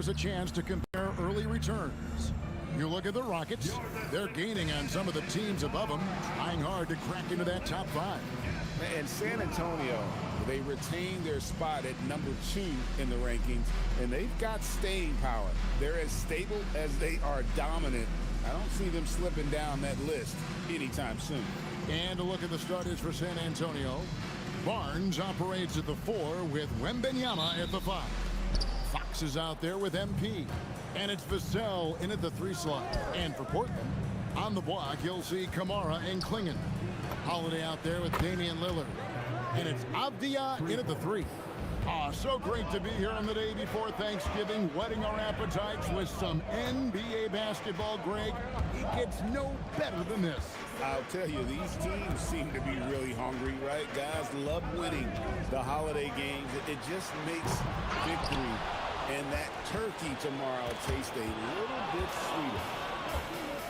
a chance to compare early returns. You look at the Rockets, they're gaining on some of the teams above them, trying hard to crack into that top 5. And San Antonio, they retain their spot at number 2 in the rankings, and they've got staying power. They're as stable as they are dominant. I don't see them slipping down that list anytime soon. And a look at the starters for San Antonio. Barnes operates at the 4 with Wembanyama at the 5. Fox is out there with MP. And it's Vassell in at the 3 slot. And for Portland, on the block, you'll see Kamara and Klingon. Holiday out there with Damian Lillard. And it's Avdia in at the 3. So great to be here on the day before Thanksgiving, whetting our appetites with some NBA basketball, Greg. It gets no better than this. I'll tell you, these teams seem to be really hungry, right? Guys love winning the holiday games. It just makes victory and that turkey tomorrow taste a little bit sweeter.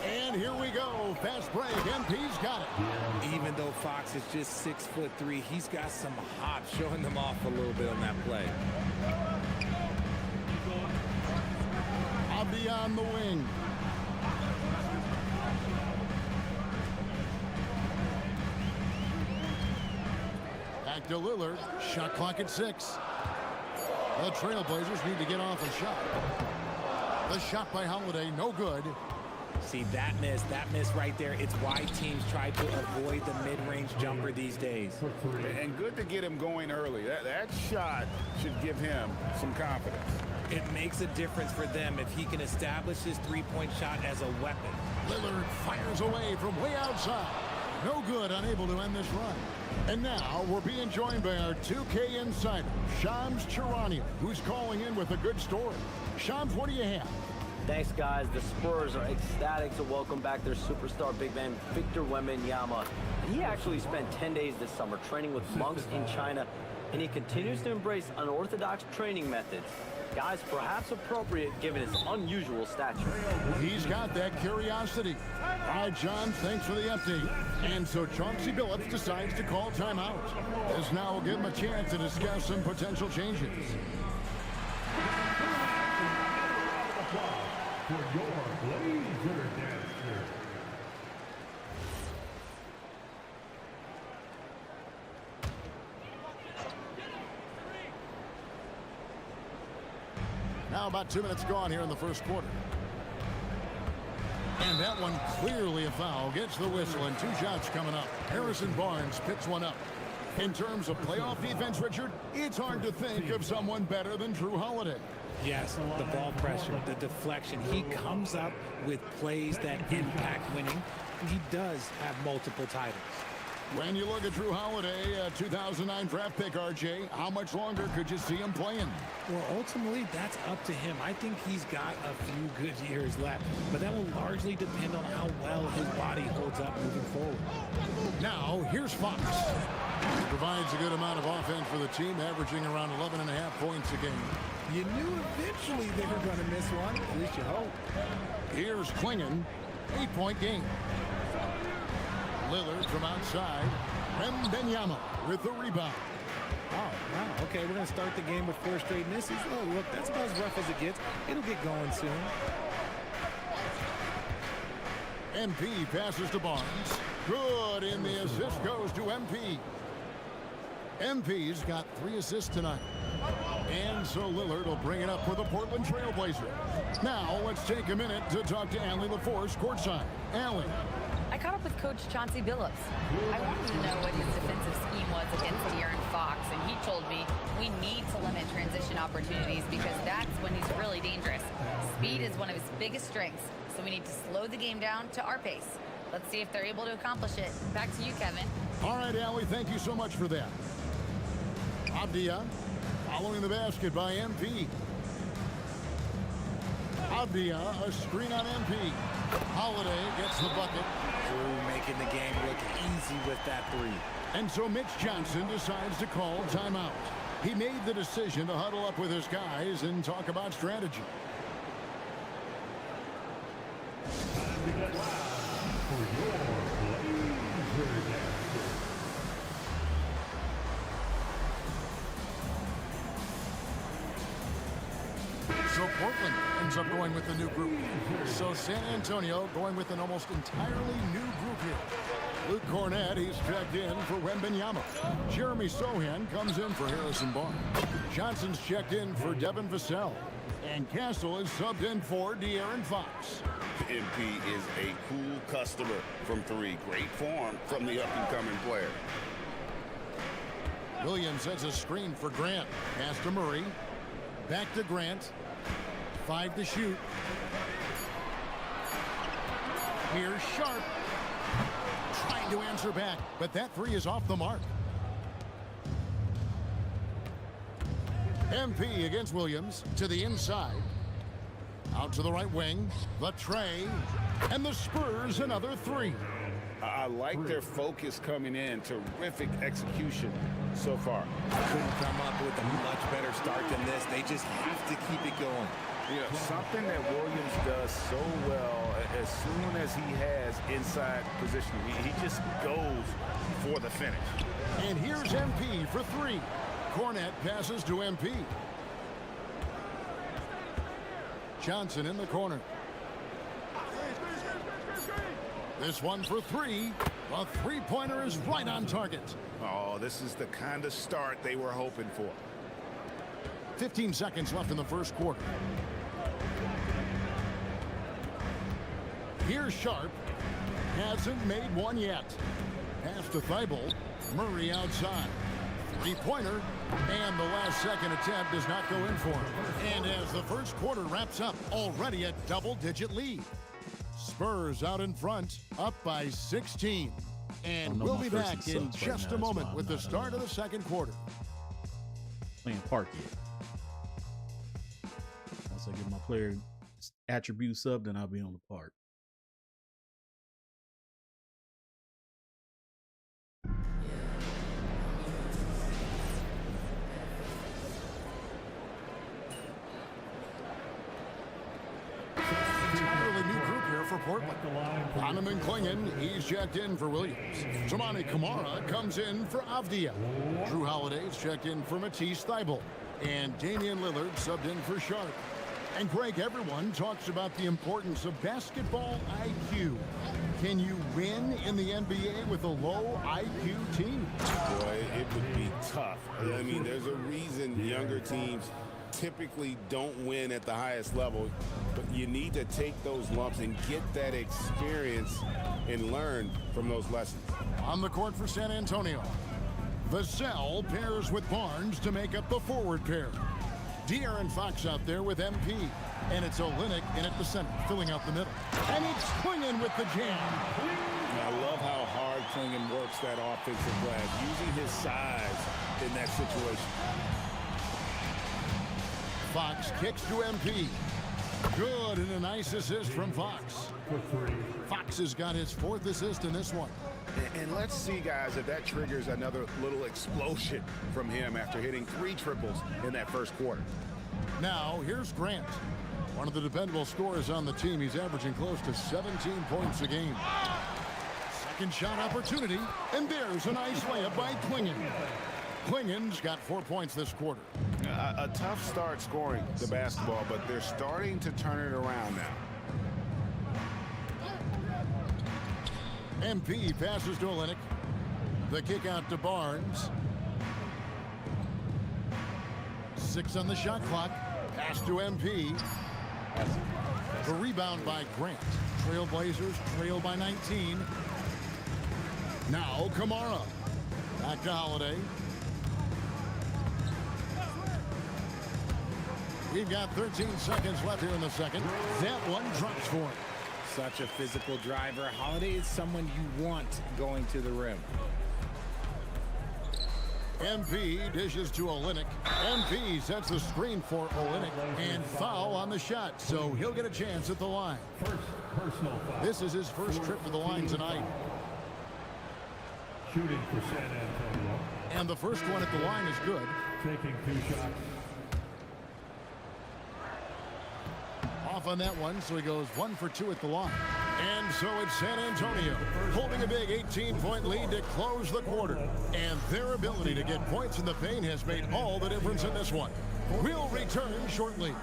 And here we go. Fast break. MP's got it. Even though Fox is just 6'3", he's got some hop, showing them off a little bit on that play. Abdi on the wing. Back to Lillard. Shot clock at 6. The Trailblazers need to get off a shot. The shot by Holiday, no good. See, that miss right there. It's why teams try to avoid the mid-range jumper these days. And good to get him going early. That shot should give him some confidence. It makes a difference for them if he can establish his three-point shot as a weapon. Lillard fires away from way outside. No good, unable to end this run. And now we're being joined by our 2K insider, Shams Charania, who's calling in with a good story. Shams, what do you have? Thanks, guys. The Spurs are ecstatic to welcome back their superstar big man, Victor Wembanyama. He actually spent 10 days this summer training with monks in China, and he continues to embrace unorthodox training methods. Guys, perhaps appropriate given his unusual stature. He's got that curiosity. All right, John, thanks for the update. And so Chauncey Billups decides to call timeout. This now will give him a chance to discuss some potential changes. For your Blazer Dancer. Now about 2 minutes gone here in the first quarter. And that one clearly a foul. Gets the whistle and 2 shots coming up. Harrison Barnes picks one up. In terms of playoff defense, Richard, it's hard to think of someone better than Drew Holiday. Yes, the ball pressure, the deflection. He comes up with plays that impact winning, and he does have multiple titles. When you look at Drew Holiday, 2009 draft pick, RJ, how much longer could you see him playing? Well, ultimately, that's up to him. I think he's got a few good years left, but that will largely depend on how well his body holds up moving forward. Now, here's Fox. He provides a good amount of offense for the team, averaging around 11.5 points a game. You knew eventually they were going to miss one, at least you hope. Here's Klingon, 8-point game. Lillard from outside. Wembanyama with the rebound. Oh, wow. Okay, we're going to start the game with 4 straight misses. Oh, look, that's about as rough as it gets. It'll get going soon. MP passes to Barnes. Good, and the assist goes to MP. MP's got 3 assists tonight. And so Lillard will bring it up for the Portland Trailblazers. Now, let's take a minute to talk to Allie LaForce courtside. Allie. I caught up with Coach Chauncey Billups. I wanted to know what his defensive scheme was against De'Aaron Fox, and he told me we need to limit transition opportunities because that's when he's really dangerous. Speed is one of his biggest strengths, so we need to slow the game down to our pace. Let's see if they're able to accomplish it. Back to you, Kevin. All right, Allie, thank you so much for that. Avdia following the basket by MP. Avdia, a screen on MP. Holiday gets the bucket. Ooh, making the game look easy with that 3. And so Mitch Johnson decides to call timeout. He made the decision to huddle up with his guys and talk about strategy. For your Blazer Dancer. So Portland ends up going with the new group. So San Antonio going with an almost entirely new group here. Luke Cornett, he's checked in for Wembanyama. Jeremy Sohan comes in for Harrison Barnes. Johnson's checked in for Devin Vassell. And Castle is subbed in for De'Aaron Fox. MP is a cool customer from three. Great form from the up-and-coming player. Williams sets a screen for Grant. Pass to Murray. Back to Grant. 5 to shoot. Here's Sharp. Trying to answer back, but that three is off the mark. MP against Williams to the inside. Out to the right wing. The tray. And the Spurs another three. I like their focus coming in. Terrific execution so far. Couldn't come up with a much better start than this. They just have to keep it going. You know, something that Williams does so well, as soon as he has inside position, he just goes for the finish. And here's MP for three. Cornett passes to MP. Johnson in the corner. This one for three. A three-pointer is right on target. Oh, this is the kind of start they were hoping for. 15 seconds left in the first quarter. Here's Sharp. Hasn't made one yet. Pass to Thibault. Murray outside. Three-pointer. And the last second attempt does not go in for him. And as the first quarter wraps up, already a double-digit lead. Spurs out in front, up by 16. And we'll be back in just a moment with the start of the second quarter. Playing park yet. Once I get my player attributes up, then I'll be on the park. For Portland. Donovan Clingan, he's checked in for Williams. Toumani Camara comes in for Avdia. Drew Holiday's checked in for Matisse Thybulle. And Damian Lillard subbed in for Sharp. And Greg, everyone talks about the importance of basketball IQ. Can you win in the NBA with a low IQ team? Boy, it would be tough. I mean, there's a reason younger teams typically don't win at the highest level, but you need to take those lumps and get that experience and learn from those lessons. On the court for San Antonio, Vassell pairs with Barnes to make up the forward pair. De'Aaron Fox out there with MP, and it's Olynyk in at the center, filling out the middle. And it's Clingan with the jam. I love how hard Clingan works that offensive glass, using his size in that situation. Fox kicks to MP. Good, and a nice assist from Fox. Fox has got his fourth assist in this one. And let's see, guys, if that triggers another little explosion from him after hitting 3 triples in that first quarter. Now, here's Grant. One of the dependable scorers on the team. He's averaging close to 17 points a game. Second shot opportunity, and there's a nice layup by Clingan. Clingan's got 4 points this quarter. A tough start scoring the basketball, but they're starting to turn it around now. MP passes to Olynyk. The kick out to Barnes. 6 on the shot clock. Pass to MP. The rebound by Grant. Trailblazers trail by 19. Now Camara. Back to Holiday. We've got 13 seconds left here in the second. That one drops for him. Such a physical driver. Holiday is someone you want going to the rim. MP dishes to Olynyk. MP sets the screen for Olynyk. And foul on the shot, so he'll get a chance at the line. This is his first trip to the line tonight. Shooting for San Antonio. And the first one at the line is good. Taking 2 shots. Off on that one, so he goes 1 for 2 at the line. And so it's San Antonio holding a big 18-point lead to close the quarter. And their ability to get points in the paint has made all the difference in this one. We'll return shortly.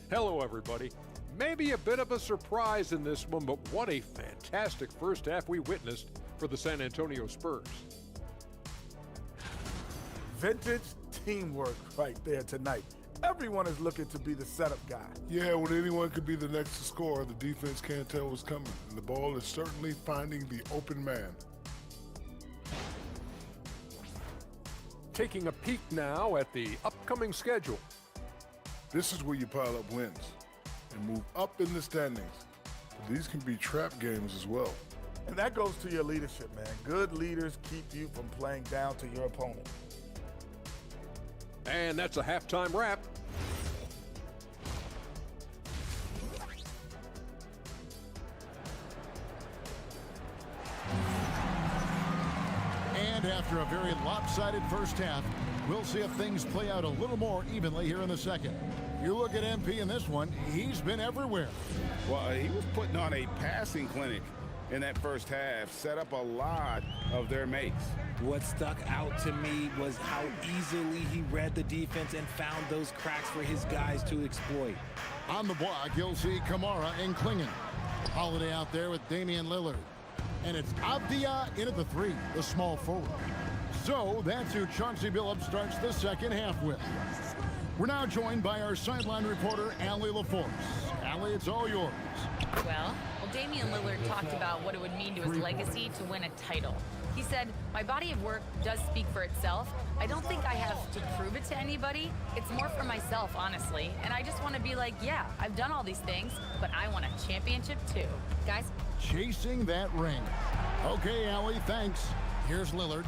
Hello, everybody. Maybe a bit of a surprise in this one, but what a fantastic first half we witnessed for the San Antonio Spurs. Vintage teamwork right there tonight. Everyone is looking to be the setup guy. Yeah, when anyone could be the next to score, the defense can't tell what's coming, and the ball is certainly finding the open man. Taking a peek now at the upcoming schedule. This is where you pile up wins and move up in the standings. But these can be trap games as well. And that goes to your leadership, man. Good leaders keep you from playing down to your opponent. And that's a halftime wrap. And after a very lopsided first half, we'll see if things play out a little more evenly here in the second. You look at MP in this one, he's been everywhere. Well, he was putting on a passing clinic in that first half, set up a lot of their makes. What stuck out to me was how easily he read the defense and found those cracks for his guys to exploit. On the block, you'll see Kamara and Klingen. Holiday out there with Damian Lillard. And it's Avdia in at the 3, the small forward. So that's who Chauncey Billups starts the second half with. We're now joined by our sideline reporter, Allie LaForce. Allie, it's all yours. Well, Damian Lillard talked about what it would mean to his legacy to win a title. He said, my body of work does speak for itself. I don't think I have to prove it to anybody. It's more for myself, honestly. And I just want to be like, yeah, I've done all these things, but I want a championship too. Guys? Chasing that ring. Okay, Allie, thanks. Here's Lillard.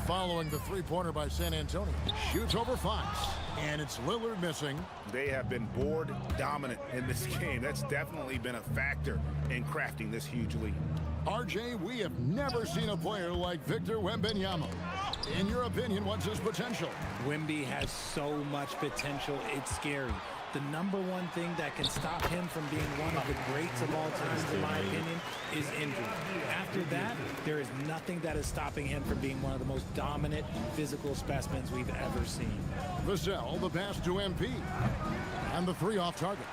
Following the three-pointer by San Antonio. Shoots over Fox. And it's Lillard missing. They have been board dominant in this game. That's definitely been a factor in crafting this huge lead. RJ, we have never seen a player like Victor Wembanyama. In your opinion, what's his potential? Wemby has so much potential, it's scary. The number one thing that can stop him from being one of the greats of all time, in my opinion, is injury. After that, there is nothing that is stopping him from being one of the most dominant physical specimens we've ever seen. Vassell, the pass to MP. And the 3 off target.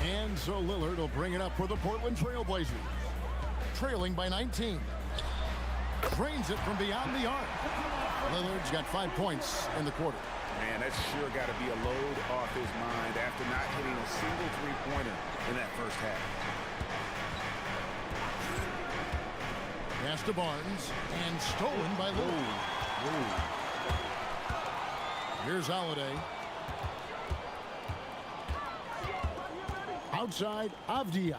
And so Lillard will bring it up for the Portland Trail Blazers. Trailing by 19. Drains it from beyond the arc. Lillard's got 5 points in the quarter. Man, that's sure got to be a load off his mind after not hitting a single three-pointer in that first half. Pass to Barnes, and stolen by Lillard. Here's Holiday. Outside, Avdia.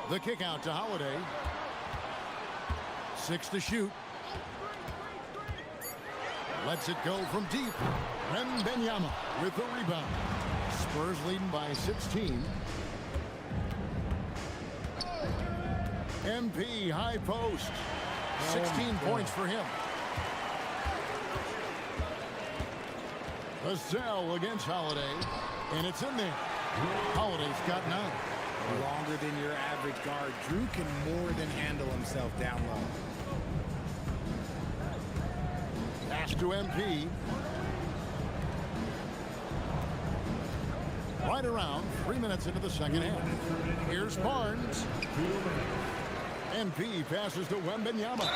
The kick out to Holiday. 6 to shoot. Lets it go from deep. Wembanyama with the rebound. Spurs leading by 16. MP high post. 16 points for him. Vassell against Holiday. And it's in there. Holiday's got 9. Longer than your average guard. Drew can more than handle himself down low. Pass to MP. Right around 3 minutes into the second half. Here's Barnes. MP passes to Wembanyama.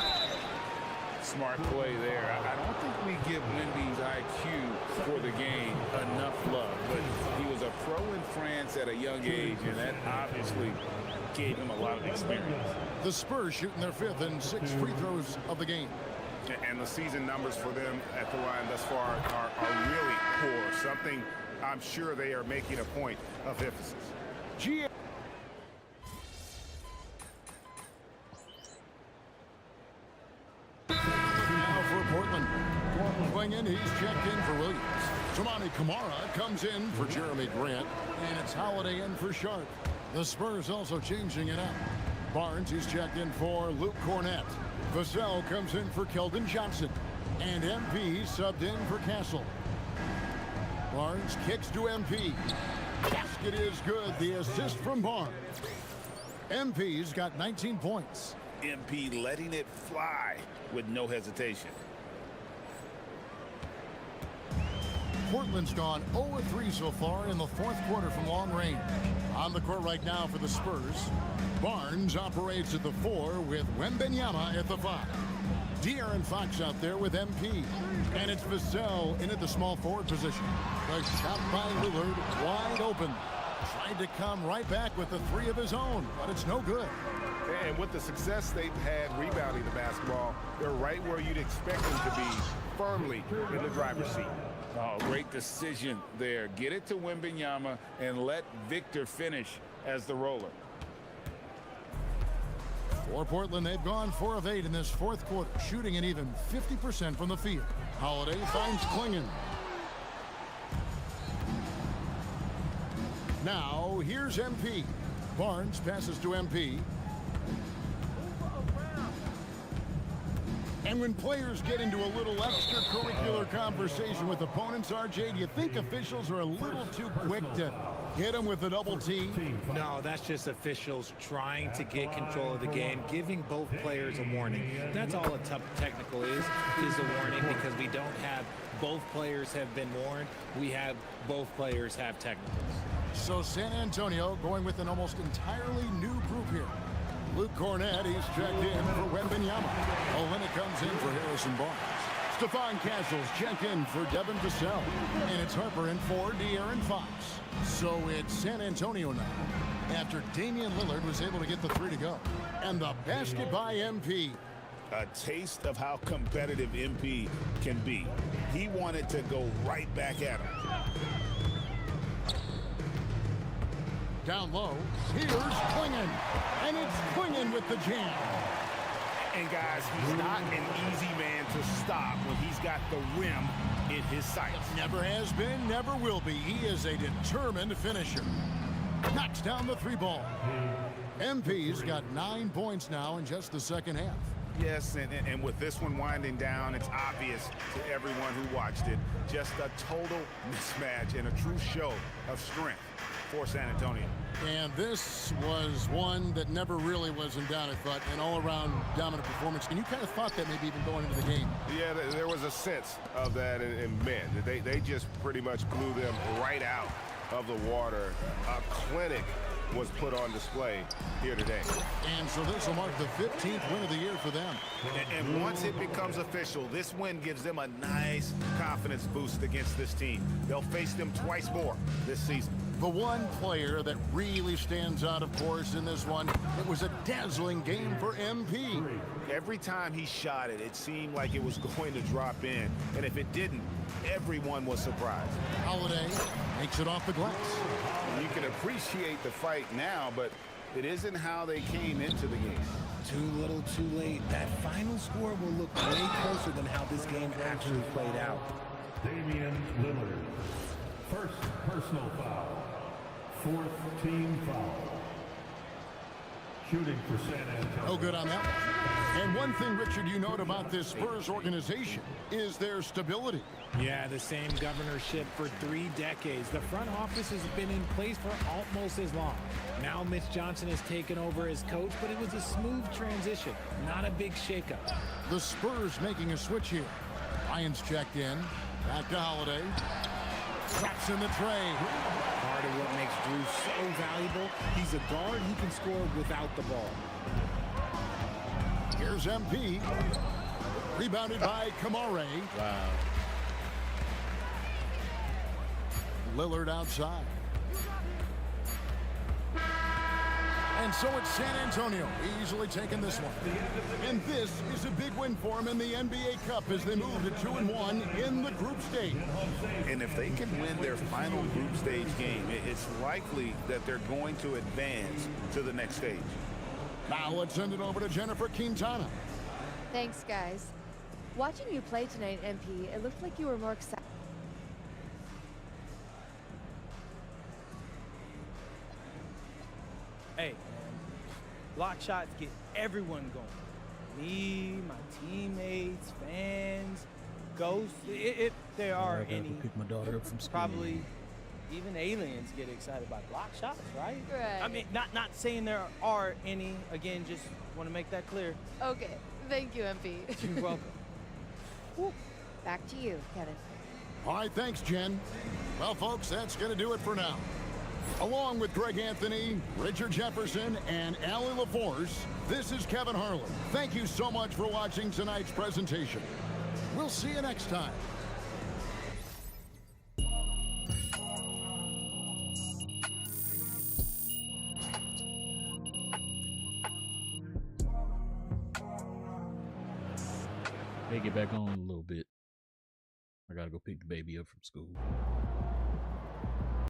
Smart play there. I don't think we give Wemby's IQ for the game enough love, but he was a pro in France at a young age, and that obviously gave him a lot of experience. The Spurs shooting their 5th and 6th free throws of the game. And the season numbers for them at the line thus far are really poor, something I'm sure they are making a point of emphasis. Now for Portland. Swinging, he's checked in for Williams. Tamani Kamara comes in for Jeremy Grant, and it's Holiday in for Sharp. The Spurs also changing it up. Barnes, he's checked in for Luke Cornett. Vassell comes in for Keldon Johnson. And MP subbed in for Castle. Barnes kicks to MP. Basket is good. The assist from Barnes. MP's got 19 points. MP letting it fly with no hesitation. Portland's gone 0-3 so far in the fourth quarter from long range. On the court right now for the Spurs, Barnes operates at the 4 with Wembanyama at the 5. De'Aaron Fox out there with MP. And it's Vassell in at the small forward position. The shot by Lillard wide open. Tried to come right back with the 3 of his own, but it's no good. And with the success they've had rebounding the basketball, they're right where you'd expect them to be, firmly in the driver's seat. Oh, great decision there. Get it to Wembanyama and let Victor finish as the roller. For Portland, they've gone 4 of 8 in this fourth quarter, shooting an even 50% from the field. Holiday finds Klingon. Now, here's MP. Barnes passes to MP. And when players get into a little extracurricular conversation with opponents, RJ, do you think officials are a little too quick to hit them with a double team? No, that's just officials trying to get control of the game, giving both players a warning. That's all a tough technical is a warning, because we don't have both players have been warned. We have both players have technicals. So San Antonio going with an almost entirely new group here. Luke Cornett, he's checked in for Wembanyama. Olynyk comes in for Harrison Barnes. Stephon Castles checked in for Devin Vassell. And it's Harper in for De'Aaron Fox. So it's San Antonio now, after Damian Lillard was able to get the 3 to go. And the basket by MP. A taste of how competitive MP can be. He wanted to go right back at him. Down low, here's Klingon. And it's Klingon with the jam. And guys, he's not an easy man to stop when he's got the rim in his sights. Never has been, never will be. He is a determined finisher. Knocks down the 3 ball. MP's got 9 points now in just the second half. Yes, and with this one winding down, it's obvious to everyone who watched it. Just a total mismatch and a true show of strength for San Antonio. And this was one that never really was in doubt, I thought, an all-around dominant performance. And you kind of thought that maybe even going into the game. Yeah, there was a sense of that in men. They just pretty much blew them right out of the water. A clinic was put on display here today. And so this will mark the 15th win of the year for them. And once it becomes official, this win gives them a nice confidence boost against this team. They'll face them twice more this season. The one player that really stands out, of course, in this one, it was a dazzling game for MP. Every time he shot it, it seemed like it was going to drop in. And if it didn't, everyone was surprised. Holiday makes it off the glass. You can appreciate the fight now, but it isn't how they came into the game. Too little, too late. That final score will look way closer than how this game actually played out. Damian Lillard. First personal foul. 4th team foul. Shooting for San Antonio. No good on that one. And one thing, Richard, you note about this Spurs organization is their stability. Yeah, the same governorship for 3 decades. The front office has been in place for almost as long. Now Mitch Johnson has taken over as coach, but it was a smooth transition, not a big shakeup. The Spurs making a switch here. Lyons checked in. Back to Holiday. Drops in the tray. Part of what makes Drew so valuable, he's a guard who can score without the ball. Here's MP. Rebounded by Kamare. Wow. Lillard outside. And so it's San Antonio easily taking this one. And this is a big win for them in the NBA Cup as they move to 2-1 in the group stage. And if they can win their final group stage game, it's likely that they're going to advance to the next stage. Now let's send it over to Jennifer Quintana. Thanks, guys. Watching you play tonight, MP, it looked like you were more excited. Hey, block shots get everyone going. Me, my teammates, fans, ghosts, if there are any. Pick my daughter up from school. Probably even aliens get excited by block shots, right? Right. I mean, not saying there are any. Again, just want to make that clear. Okay, thank you, MP. You're welcome. Woo. Back to you, Kevin. All right, thanks, Jen. Well, folks, that's going to do it for now. Along with Greg Anthony, Richard Jefferson, and Allie LaForce, this is Kevin Harlan. Thank you so much for watching tonight's presentation. We'll see you next time. May get back on in a little bit. I gotta go pick the baby up from school.